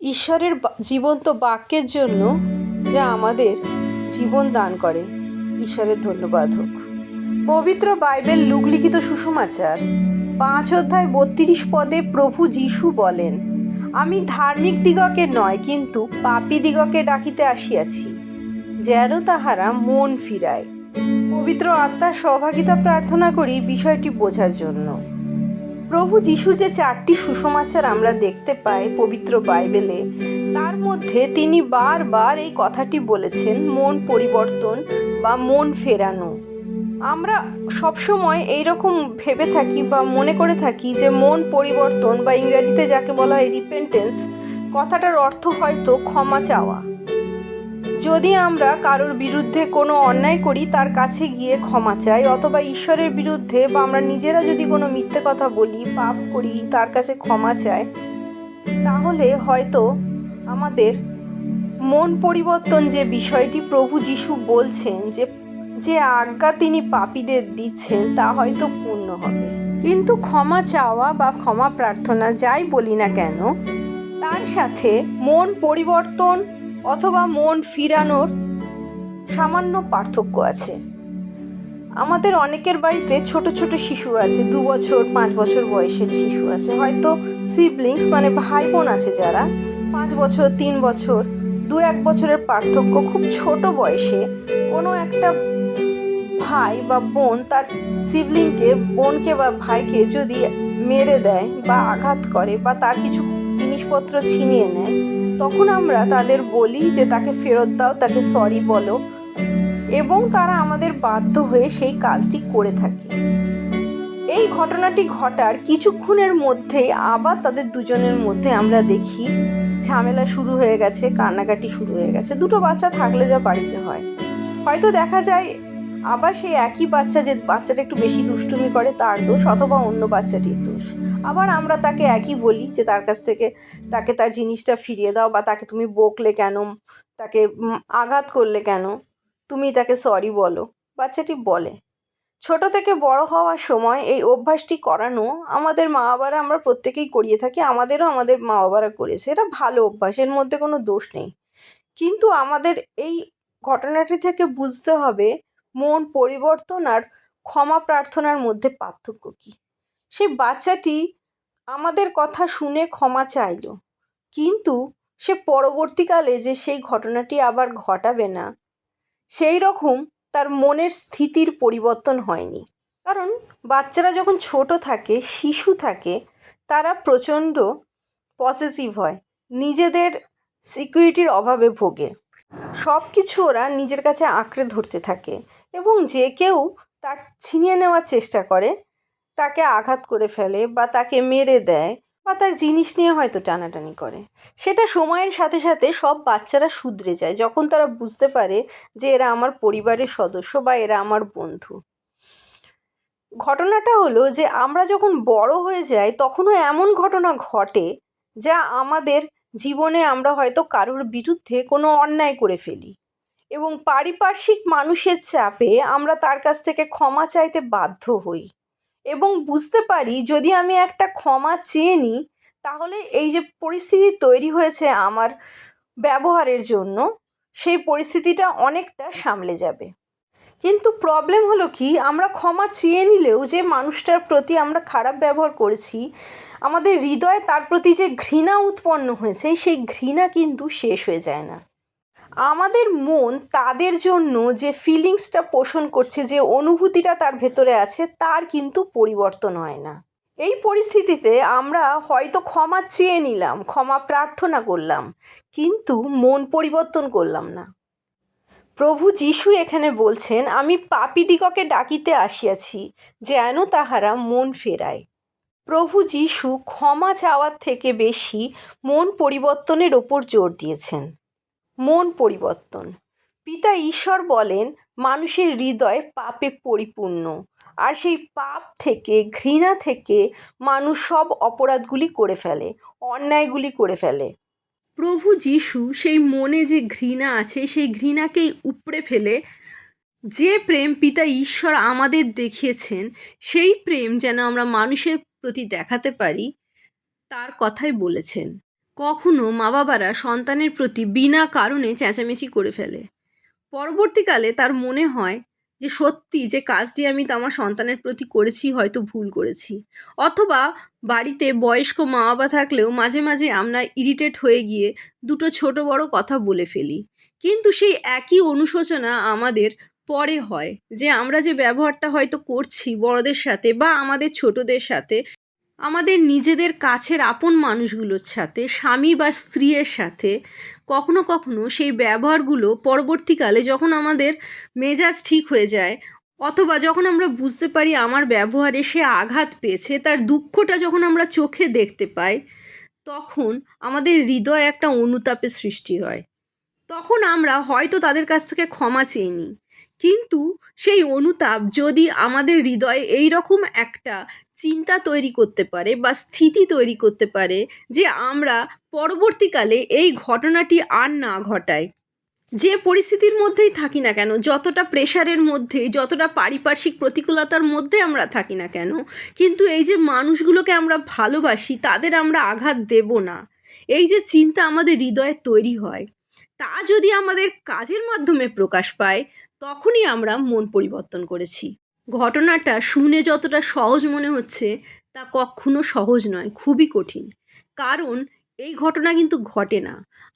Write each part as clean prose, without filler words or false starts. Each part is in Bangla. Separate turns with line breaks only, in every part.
ঈশ্বরের জীবন্ত বাক্যের জন্য যা আমাদের জীবন দান করে, ঈশ্বরের ধন্যবাদ হোক। পবিত্র বাইবেল লুকলিখিত সুসমাচার 5 অধ্যায় 32 পদে প্রভু যীশু বলেন, আমি ধার্মিক দিগকে নয় কিন্তু পাপী দিগকে ডাকিতে আসিয়াছি, যেন তাহারা মন ফিরায়। পবিত্র আত্মার সহভাগিতা প্রার্থনা করি বিষয়টি বোঝার জন্য। প্রভু যীশুর যে 4টি সুসমাচার আমরা দেখতে পাই পবিত্র বাইবেলে, তার মধ্যে তিনি বারবার এই কথাটি বলেছেন, মন পরিবর্তন বা মন ফেরানো। আমরা সবসময় এইরকম ভেবে থাকি বা মনে করে থাকি যে মন পরিবর্তন বা ইংরেজিতে যাকে বলা হয় রিপেন্টেন্স, কথাটার অর্থ হয়তো ক্ষমা চাওয়া। যদি আমরা কারোর বিরুদ্ধে কোনো অন্যায় করি তার কাছে গিয়ে ক্ষমা চাই, অথবা ঈশ্বরের বিরুদ্ধে বা আমরা নিজেরা যদি কোনো মিথ্যে কথা বলি, পাপ করি, তার কাছে ক্ষমা চাই, তাহলে হয়তো আমাদের মন পরিবর্তন যে বিষয়টি প্রভু যীশু বলছেন, যে আজ্ঞা তিনি পাপীদের দিচ্ছেন, তা হয়তো পূর্ণ হবে। কিন্তু ক্ষমা চাওয়া বা ক্ষমা প্রার্থনা যাই বলি না কেন, তার সাথে মন পরিবর্তন অথবা মন ফিরানোর সামান্য পার্থক্য আছে। আমাদের অনেকের বাড়িতে ছোট ছোট শিশু আছে, 2 বছর 5 বছর বয়সের শিশু আছে, হয়তো সিবলিংস মানে ভাই বোন আছে যারা 5 বছর 3 বছর 2-1 বছরের পার্থক্য। খুব ছোট বয়সে কোনো একটা ভাই বা বোন তার সিবলিংকে, বোনকে বা ভাইকে যদি মেরে দেয় বা আঘাত করে বা তার কিছু জিনিসপত্র ছিনিয়ে নেয়, তখন আমরা তাদের বলি যে তাকে ফেরত দাও, তাকে সরি বলো, এবং তারা আমাদের বাধ্য হয়ে সেই কাজটি করে থাকে। এই ঘটনাটি ঘটার কিছুক্ষণের মধ্যেই আবার তাদের দুজনের মধ্যে আমরা দেখি ঝামেলা শুরু হয়ে গেছে, কান্নাকাটি শুরু হয়ে গেছে। দুটো বাচ্চা থাকলে যা বাড়িতে হয়, হয়তো দেখা যায় আবার সেই একই বাচ্চা, যে বাচ্চাটা একটু বেশি দুষ্টুমি করে তার দোষ, অথবা অন্য বাচ্চাটির দোষ। আবার আমরা তাকে একই বলি যে তার কাছ থেকে তাকে তার জিনিসটা ফিরিয়ে দাও, বা তাকে তুমি বকলে কেন, তাকে আঘাত করলে কেন, তুমি তাকে সরি বলো। বাচ্চাটি বলে। ছোট থেকে বড় হওয়ার সময় এই অভ্যাসটি করানো আমাদের মা বাবারা, আমরা প্রত্যেকেই করিয়ে থাকি, আমাদেরও আমাদের মা বাবারা করেছে। এটা ভালো অভ্যাস, এর মধ্যে কোনো দোষ নেই। কিন্তু আমাদের এই ঘটনাটি থেকে বুঝতে হবে মন পরিবর্তন আর ক্ষমা প্রার্থনার মধ্যে পার্থক্য কী। সেই বাচ্চাটি আমাদের কথা শুনে ক্ষমা চাইল, কিন্তু সে পরবর্তীকালে যে সেই ঘটনাটি আবার ঘটাবে না, সেই রকম তার মনের স্থিতির পরিবর্তন হয়নি। কারণ বাচ্চারা যখন ছোট থাকে, শিশু থাকে, তারা প্রচণ্ড পসেসিভ হয়, নিজেদের সিকিউরিটির অভাবে ভোগে, সব কিছু ওরা নিজের কাছে আঁকড়ে ধরতে থাকে, এবং যে কেউ তার ছিনিয়ে নেওয়ার চেষ্টা করে তাকে আঘাত করে ফেলে বা তাকে মেরে দেয় বা তার জিনিস নিয়ে হয়তো টানাটানি করে। সেটা সময়ের সাথে সাথে সব বাচ্চারা শুধরে যায় যখন তারা বুঝতে পারে যে এরা আমার পরিবারের সদস্য বা এরা আমার বন্ধু। ঘটনাটা হলো যে আমরা যখন বড় হয়ে যাই তখনও এমন ঘটনা ঘটে যা আমাদের জীবনে, আমরা হয়তো কারোর বিরুদ্ধে কোনো অন্যায় করে ফেলি এবং পারিপার্শ্বিক মানুষের চাপে আমরা তার কাছ থেকে ক্ষমা চাইতে বাধ্য হই, এবং বুঝতে পারি যদি আমি একটা ক্ষমা চেয়ে নিই তাহলে এই যে পরিস্থিতি তৈরি হয়েছে আমার ব্যবহারের জন্য, সেই পরিস্থিতিটা অনেকটা সামলে যাবে। কিন্তু প্রবলেম হলো কি, আমরা ক্ষমা চেয়ে নিলেও যে মানুষটার প্রতি আমরা খারাপ ব্যবহার করেছি, আমাদের হৃদয়ে তার প্রতি যে ঘৃণা উৎপন্ন হয়েছে, সেই ঘৃণা কিন্তু শেষ হয়ে যায় না। আমাদের মন তাদের জন্য যে ফিলিংসটা পোষণ করছে, যে অনুভূতিটা তার ভেতরে আছে, তার কিন্তু পরিবর্তন হয় না। এই পরিস্থিতিতে আমরা হয়তো ক্ষমা চেয়ে নিলাম, ক্ষমা প্রার্থনা করলাম, কিন্তু মন পরিবর্তন করলাম না। প্রভু যীশু এখানে বলছেন, আমি পাপীদিগকে ডাকিতে আসিয়াছি, যেন তাহারা মন ফেরায়। প্রভু যীশু ক্ষমা চাওয়ার থেকে বেশি মন পরিবর্তনের ওপর জোর দিয়েছেন। মন পরিবর্তন। পিতা ঈশ্বর বলেন মানুষের হৃদয় পাপে পরিপূর্ণ, আর সেই পাপ থেকে, ঘৃণা থেকে মানুষ সব অপরাধগুলি করে ফেলে, অন্যায়গুলি করে ফেলে। প্রভু যীশু সেই মনে যে ঘৃণা আছে, সেই ঘৃণাকেই উপড়ে ফেলে যে প্রেম পিতা ঈশ্বর আমাদের দেখিয়েছেন, সেই প্রেম যেন আমরা মানুষের প্রতি দেখাতে পারি, তার কথাই বলেছেন। কখনো মা বাবারা সন্তানের প্রতি বিনা কারণে চেঁচামেচি করে ফেলে। পরবর্তীকালে তার মনে হয় যে সত্যি যে কাজটি আমি তো আমার সন্তানের প্রতি করেছি হয়তো ভুল করেছি। অথবা বাড়িতে বয়স্ক মা বাবা থাকলেও মাঝে মাঝে আমরা ইরিটেট হয়ে গিয়ে দুটো ছোট বড় কথা বলে ফেলি। কিন্তু সেই একই অনুশোচনা আমাদের পরে হয় যে আমরা যে ব্যবহারটা হয়তো করছি বড়দের সাথে বা আমাদের ছোটদের সাথে, আমাদের নিজেদের কাছের আপন মানুষগুলোর সাথে, স্বামী বা স্ত্রীর সাথে, কখনো কখনো সেই ব্যবহারগুলো পরবর্তীকালে যখন আমাদের মেজাজ ঠিক হয়ে যায় অথবা যখন আমরা বুঝতে পারি আমার ব্যবহারে সে আঘাত পেয়েছে, তার দুঃখটা যখন আমরা চোখে দেখতে পাই, তখন আমাদের হৃদয়ে একটা অনুতাপের সৃষ্টি হয়। তখন আমরা হয়তো তাদের কাছ থেকে ক্ষমা চেয়ে নিই, কিন্তু সেই অনুতাপ যদি আমাদের হৃদয়ে এই রকম একটা চিন্তা তৈরি করতে পারে বা স্থিতি তৈরি করতে পারে যে আমরা পরবর্তীকালে এই ঘটনাটি আর না ঘটাই, যে পরিস্থিতির মধ্যেই থাকি না কেন, যতটা প্রেশারের মধ্যে, যতটা পারিপার্শ্বিক প্রতিকূলতার মধ্যে আমরা থাকি না কেন, কিন্তু এই যে মানুষগুলোকে আমরা ভালোবাসি তাদের আমরা আঘাত দেব না, এই যে চিন্তা আমাদের হৃদয়ে তৈরি হয়, তা যদি আমাদের কাজের মাধ্যমে প্রকাশ পায়, তখনই আমরা মন পরিবর্তন করেছি। ঘটনাটা শুনে যতটা সহজ মনে হচ্ছে তা কখনো সহজ নয়, খুবই কঠিন। কারণ এই ঘটনা কিন্তু ঘটে না।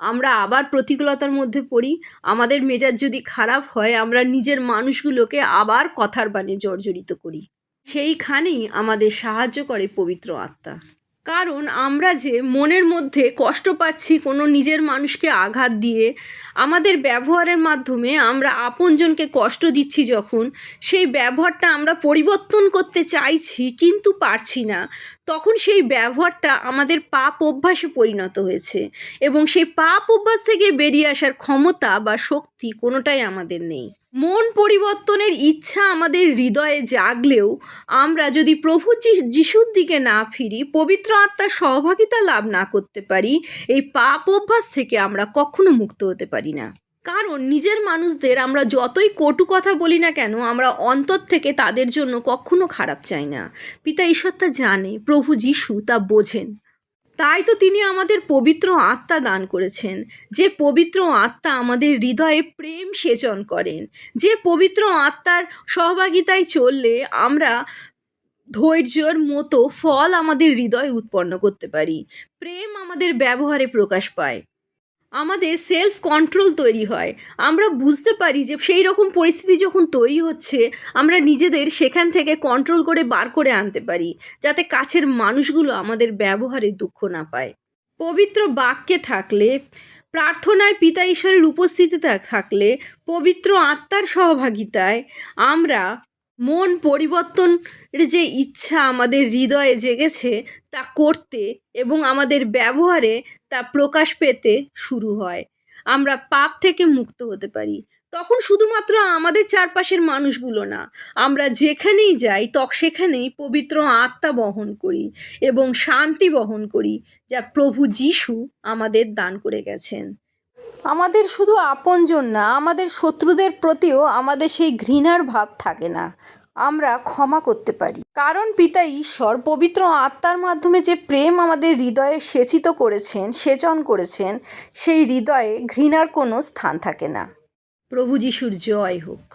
আমরা আবার প্রতিকূলতার মধ্যে পড়ি, আমাদের মেজাজ যদি খারাপ হয় আমরা নিজের মানুষগুলোকে আবার কথার বাণে জর্জরিত করি। সেইখানেই আমাদের সাহায্য করে পবিত্র আত্মা। কারণ আমরা যে মনের মধ্যে কষ্ট পাচ্ছি কোনো নিজের মানুষকে আঘাত দিয়ে, আমাদের ব্যবহারের মাধ্যমে আমরা আপনজনকে কষ্ট দিচ্ছি, যখন সেই ব্যবহারটা আমরা পরিবর্তন করতে চাইছি কিন্তু পারছি না, তখন সেই ব্যবহারটা আমাদের পাপ অভ্যাসে পরিণত হয়েছে এবং সেই পাপ অভ্যাস থেকে বেরিয়ে আসার ক্ষমতা বা শক্তি কোনোটাই আমাদের নেই। মন পরিবর্তনের ইচ্ছা আমাদের হৃদয়ে জাগলেও আমরা যদি প্রভু যিশুর দিকে না ফিরি, পবিত্র আত্মার সহভাগিতা লাভ না করতে পারি, এই পাপ অভ্যাস থেকে আমরা কখনো মুক্ত হতে পারি না। কারণ নিজের মানুষদের আমরা যতই কটু কথা বলি না কেন, আমরা অন্তর থেকে তাদের জন্য কখনো খারাপ চাই না। পিতা ঈশ্বর তা জানে, প্রভু যিশু তা বোঝেন। তাই তো তিনি আমাদের পবিত্র আত্মা দান করেছেন, যে পবিত্র আত্মা আমাদের হৃদয়ে প্রেম সেচন করেন, যে পবিত্র আত্মার সহভাগিতায় চললে আমরা ধৈর্যর মতো ফল আমাদের হৃদয়ে উৎপন্ন করতে পারি। প্রেম আমাদের ব্যবহারে প্রকাশ পায়, আমাদের সেলফ কন্ট্রোল তৈরি হয়, আমরা বুঝতে পারি যে সেই রকম পরিস্থিতি যখন তৈরি হচ্ছে আমরা নিজেদের সেখান থেকে কন্ট্রোল করে বার করে আনতে পারি, যাতে কাছের মানুষগুলো আমাদের ব্যবহারে দুঃখ না পায়। পবিত্র বাক্যে থাকলে, প্রার্থনায় পিতা ঈশ্বরের উপস্থিতিতে থাকলে, পবিত্র আত্মার সহভাগিতায় আমরা মন পরিবর্তনের যে ইচ্ছা আমাদের হৃদয়ে জেগেছে তা করতে এবং আমাদের ব্যবহারে তা প্রকাশ পেতে শুরু হয়। আমরা পাপ থেকে মুক্ত হতে পারি। তখন শুধুমাত্র আমাদের চারপাশের মানুষগুলো না, আমরা যেখানেই যাই সেখানেই পবিত্র আত্মা বহন করি এবং শান্তি বহন করি, যা প্রভু যিশু আমাদের দান করে গেছেন। আমাদের শুধু আপনজন না, আমাদের শত্রুদের প্রতিও আমাদের সেই ঘৃণার ভাব থাকে না, আমরা ক্ষমা করতে পারি। কারণ পিতা ঈশ্বর পবিত্র আত্মার মাধ্যমে যে প্রেম আমাদের হৃদয়ে সেচন করেছেন, সেই হৃদয়ে ঘৃণার কোনো স্থান থাকে না। প্রভু যিশুর জয় হোক।